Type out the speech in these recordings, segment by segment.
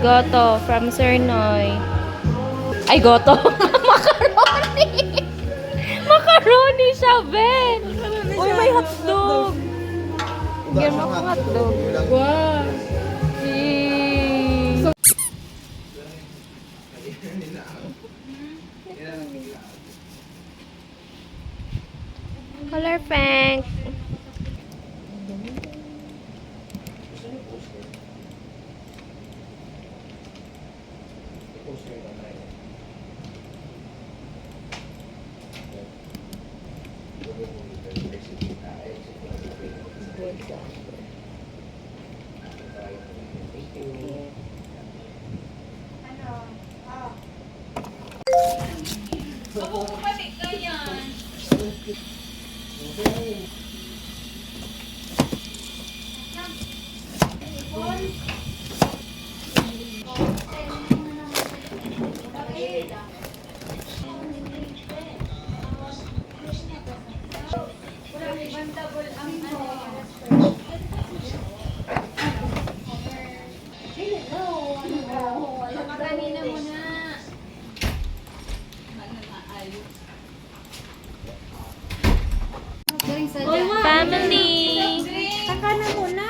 Goto from Sir Noy. Ay, goto. Macaroni. Macaroni siya, Ben. Uy, may hotdog. Bigyan mo akong hotdog. Wow. Color pink. Family! Saka na muna.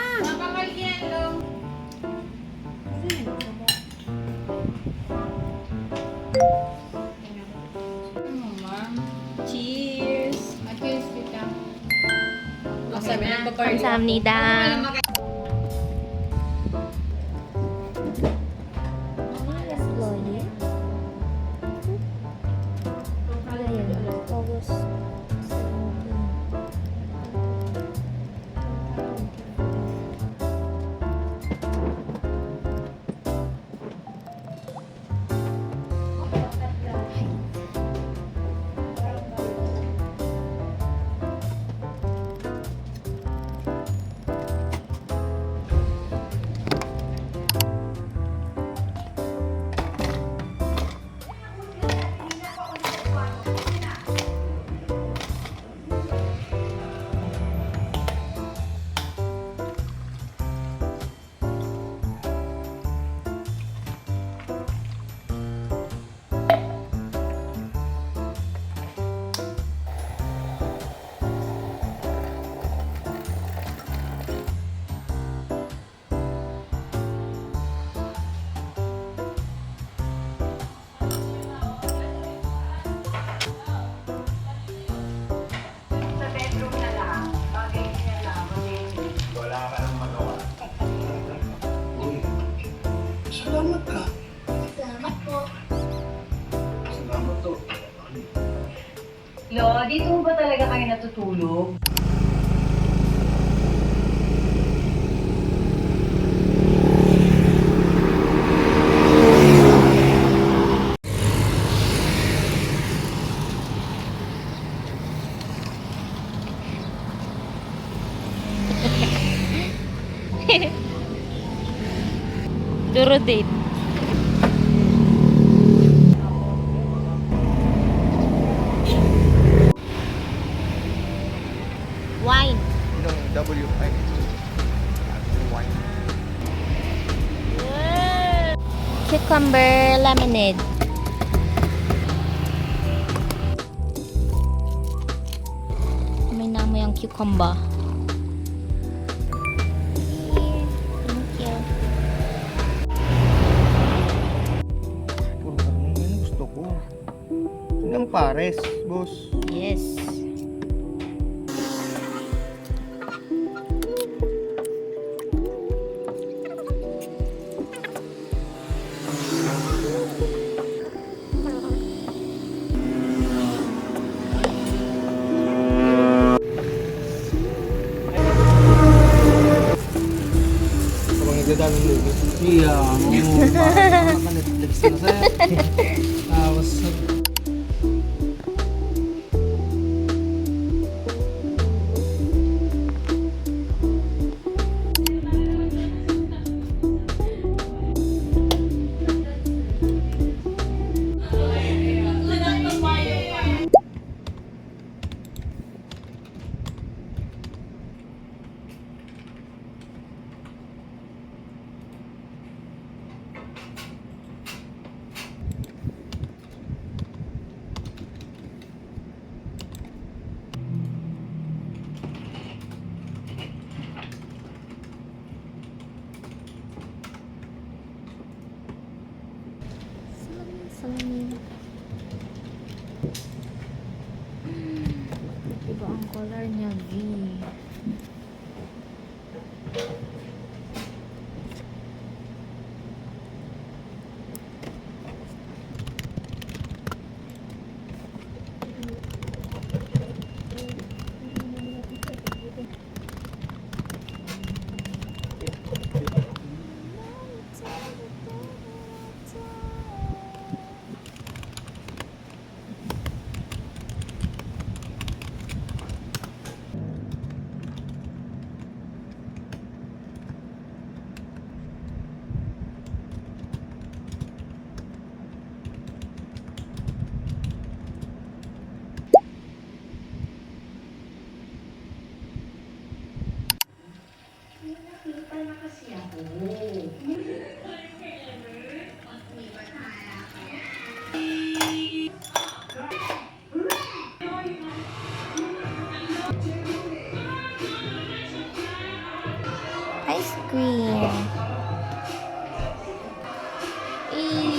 Cheers! Cheers kita. 감사합니다. Lo, dito ba talaga kayo natutulog? Duro date. Wine. No, W-I. Wine. Cucumber lemonade. cucumber. Thank you. Puro karne yung gusto ko. Ilang pares, boss? Yes. Habang nagdadalong movie. Iya, mau Netflix na saya. Tapos, Iba ang color niya, V. Ice cream. Eee.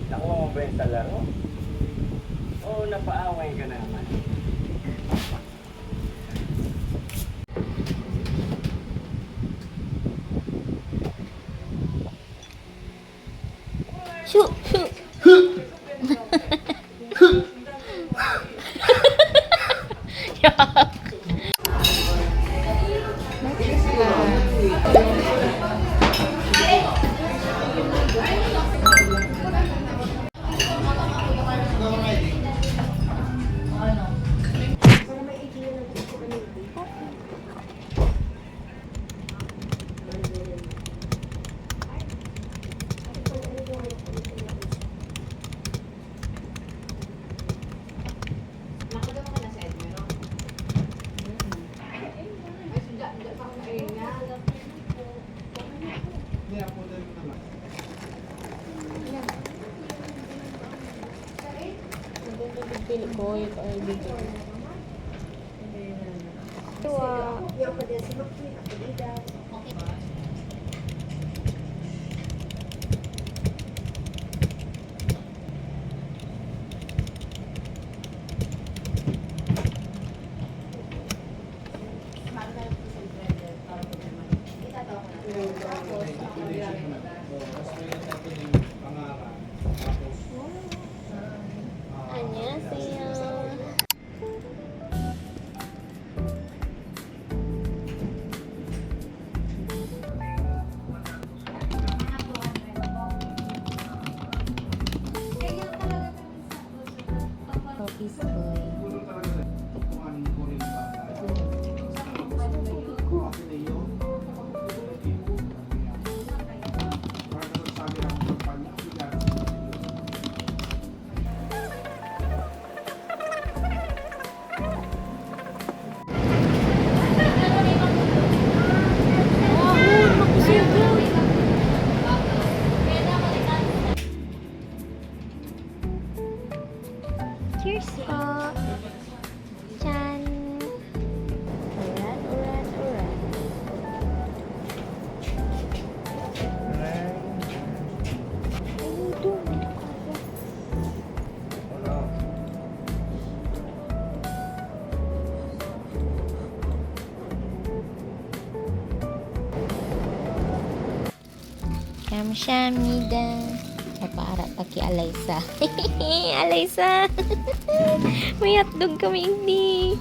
nakuha mo ba yung sa laro? Oo, napaaway ka naman. Shoot, shoot. Pili ko yung bigyan. Tuwa. 안녕하세요. Office boy. Shamida. Para taki Alaysa. Alaysa. May hotdog kami hindi.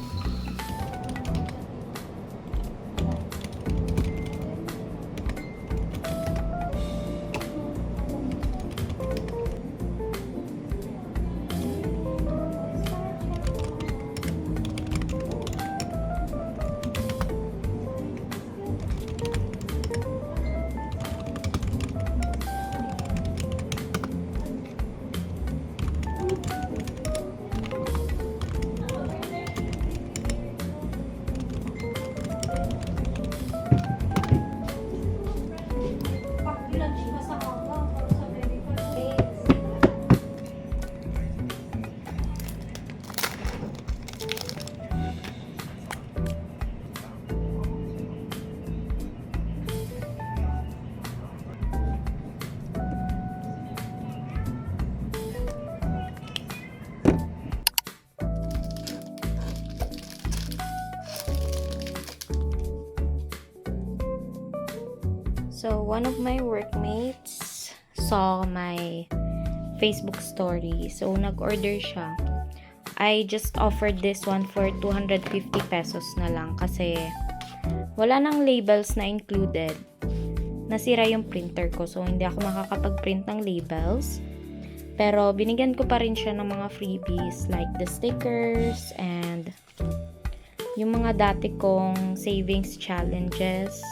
So, one of my workmates saw my Facebook story. So, nag-order siya. I just offered this one for 250 pesos na lang kasi wala nang labels na included. Nasira yung printer ko. So, hindi ako makakapag-print ng labels. Pero, binigyan ko pa rin siya ng mga freebies like the stickers and yung mga dati kong savings challenges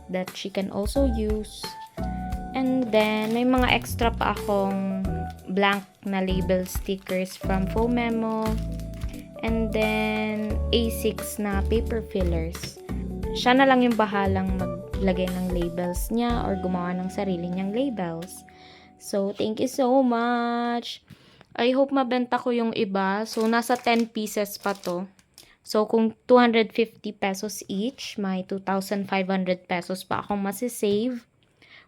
that she can also use. And then, may mga extra pa akong blank na label stickers from Fomemo. And then, A6 na paper fillers. Siya na lang yung bahalang maglagay ng labels niya or gumawa ng sarili niyang labels. So, thank you so much! I hope mabenta ko yung iba. So, nasa 10 pieces pa to. So, kung 250 pesos each, may 2,500 pesos pa akong masisave,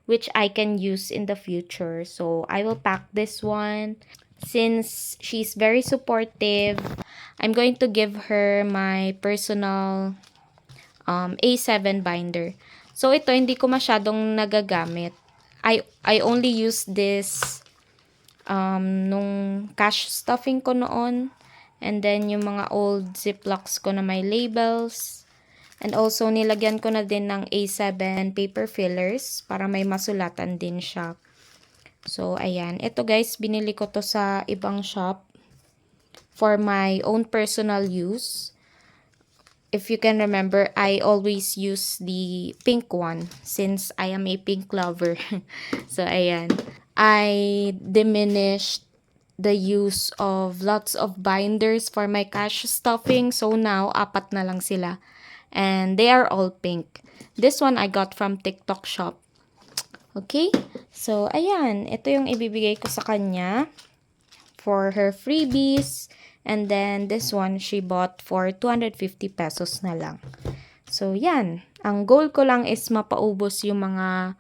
which I can use in the future. So, I will pack this one. Since she's very supportive, I'm going to give her my personal A7 binder. So, ito, hindi ko masyadong nagagamit. I only use this nung cash stuffing ko noon. And then, yung mga old Ziplocs ko na may labels. And also, nilagyan ko na din ng A7 paper fillers para may masulatan din siya. So, ayan. Ito guys, binili ko to sa ibang shop for my own personal use. If you can remember, I always use the pink one since I am a pink lover. So, ayan. I diminished the use of lots of binders for my cash stuffing. So now, 4 na lang sila. And they are all pink. This one I got from TikTok shop. Okay? So, ayan. Ito yung ibibigay ko sa kanya for her freebies. And then, this one she bought for 250 pesos na lang. So, yan. Ang goal ko lang is mapaubos yung mga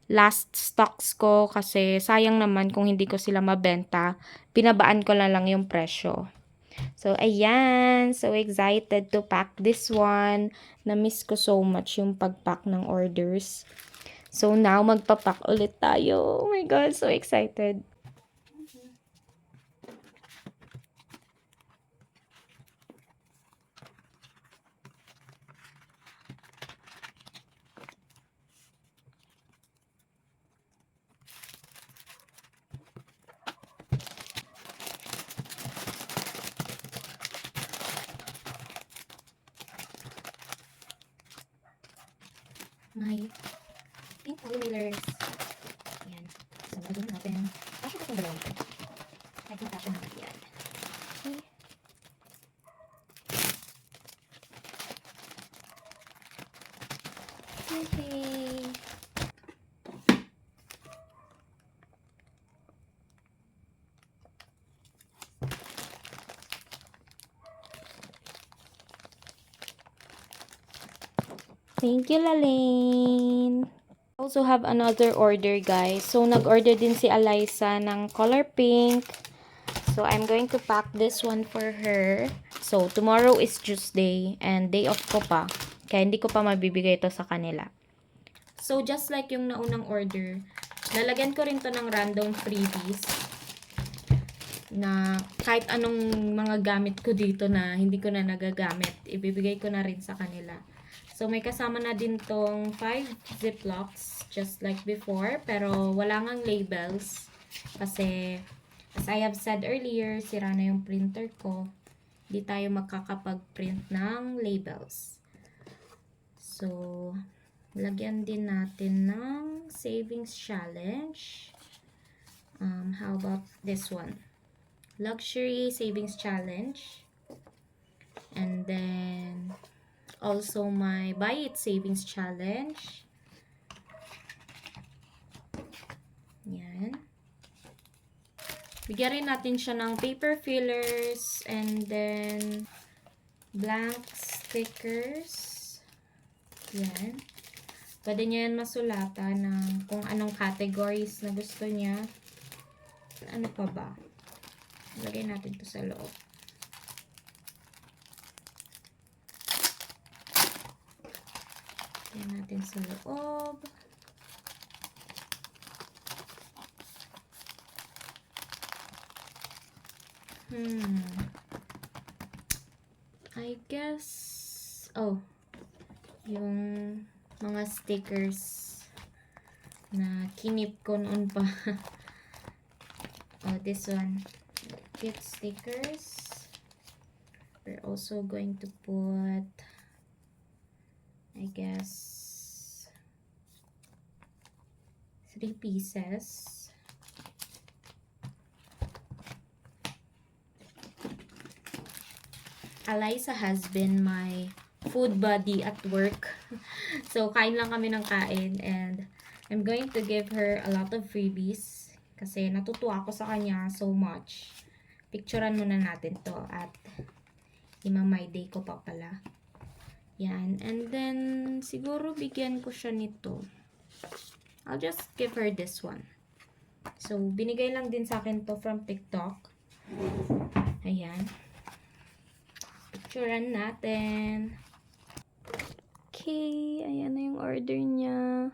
last stocks ko kasi sayang naman kung hindi ko sila mabenta. Pinabaan ko na lang yung presyo. So, ayan. So excited to pack this one. Na-miss ko so much yung pag-pack ng orders. So, now magpa-pack ulit tayo. Oh my God, so excited. My pink four-wheelers. Ayan. So, lagyan natin. Kasya ko itong dalawang ito. I think kasya natin yan. Okay. Okay. Thank you, Lalaine. Also have another order, guys. So, nag-order din si Alaysa ng color pink. So, I'm going to pack this one for her. So, tomorrow is Tuesday and day off ko pa. Kaya hindi ko pa mabibigay ito sa kanila. So, just like yung naunang order, Lalagyan ko rin to ng random freebies na kahit anong mga gamit ko dito na hindi ko na nagagamit, ibibigay ko na rin sa kanila. So, may kasama na din tong 5 ziplocs, just like before, pero wala ngang labels. Kasi, as I have said earlier, sira na yung printer ko. Hindi tayo makakapag-print ng labels. So, lagyan din natin ng savings challenge. How about this one? Luxury savings challenge. And then, also my buy it savings challenge. Yan. Bigyan rin natin siya ng paper fillers and then blank stickers. Yan. Pwede niya yan masulatan ng kung anong categories na gusto niya. Ano pa ba? Lagay natin to sa loob. Lagay natin sa loob. I guess, yung mga stickers na kinip ko noon pa. This one. Cute stickers. We're also going to put, I guess, 3 pieces. Eliza has been my food buddy at work. So, kain lang kami ng kain and I'm going to give her a lot of freebies kasi natutuwa ako sa kanya so much. Picturean muna natin to at ima-my day ko pa pala. Yan. And then, siguro bigyan ko siya nito. I'll just give her this one. So, binigay lang din sa akin to from TikTok. Ayan. Picturean natin. Okay, ayan na yung order niya.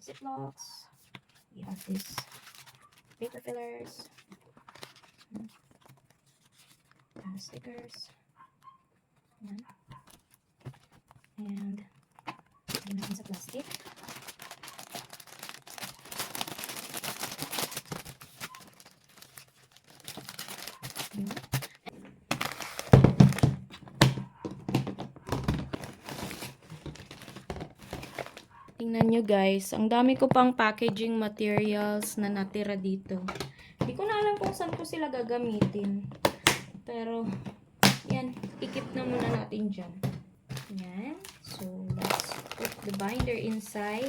Ziplocs. We have this paper fillers. Stickers. Ayan. And lagyan natin sa plastic. Ayan. Tingnan nyo guys, ang dami ko pang packaging materials na natira dito. Hindi ko na alam kung saan ko sila gagamitin. Pero, yan, ikip na muna natin dyan. Yan. So, let's put the binder inside.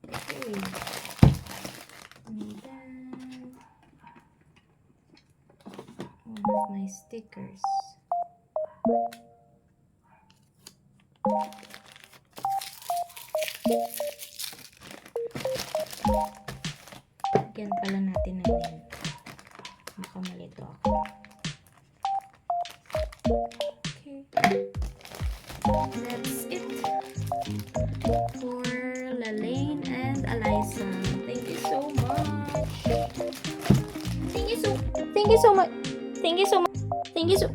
Okay. And then, one of my stickers. Lagyan pala natin na din. Baka malito ako. Okay. That's it for Lalaine and Eliza. Thank you so much. Thank you so much. Thank you so